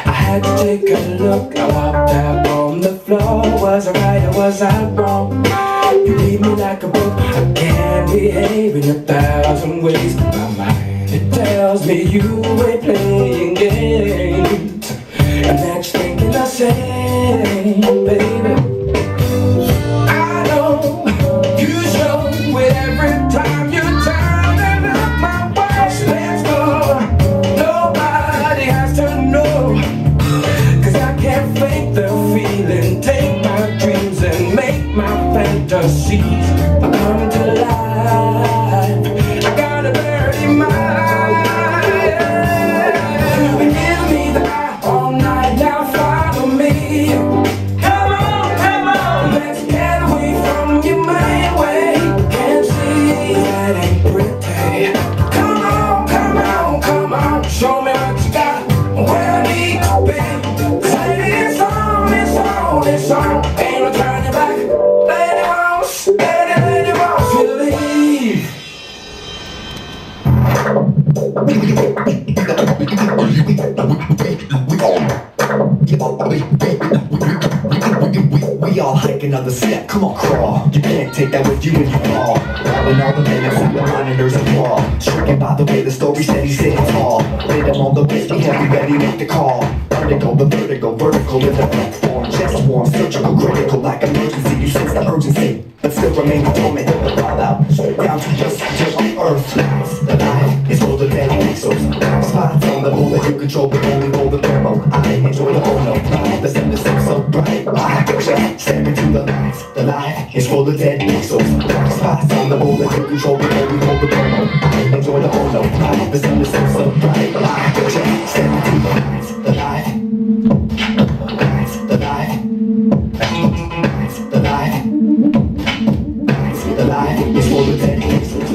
I had to take a look. I walked out on the floor. Was I right or was I wrong? You read me like a book. I can't behave in 1,000 ways. My mind, it tells me you ain't playing games, and that you're thinking the same, baby. I know you show it every time you turn and up my watch. Let's go. Nobody has to know, 'cause I can't fake the feeling. Take my dreams and make my fantasies come to life. I got a dirty mind. You've been giving me the eye all night. Now follow me. Come on, come on. Let's get away from your main way. Can't see that ain't pretty. Come on, come on, come on. Show me what you got. Where I need to be. 'Cause it's on, it's on, it's on. Ain't no turning back. Lady wants, lady wants you to leave. We all hiking on the step, come on crawl. You can't take that with you when you fall. Grabbing all the minutes and the monitors applaud. Stricken by the way the story said he's sitting tall. Hit him on the whiskey, heavy, ready, make the call. Vertical, the vertical in the platform. Chest warm, surgical, critical, like emergency. You sense the urgency, but still remain dormant. The fallout, down to just the earth. The life is for the dead pixels. Spots on the moon that you control, but only hold the thermal. I enjoy the phono. The sun is so bright. I picture stepping to the lights. The light is for the dead pixels. Spots on the moon that you control, but only hold the thermal. I enjoy the phono. The sun is so bright. I picture stepping to the lights. The light. The light. The light. The light is for the dead pixels.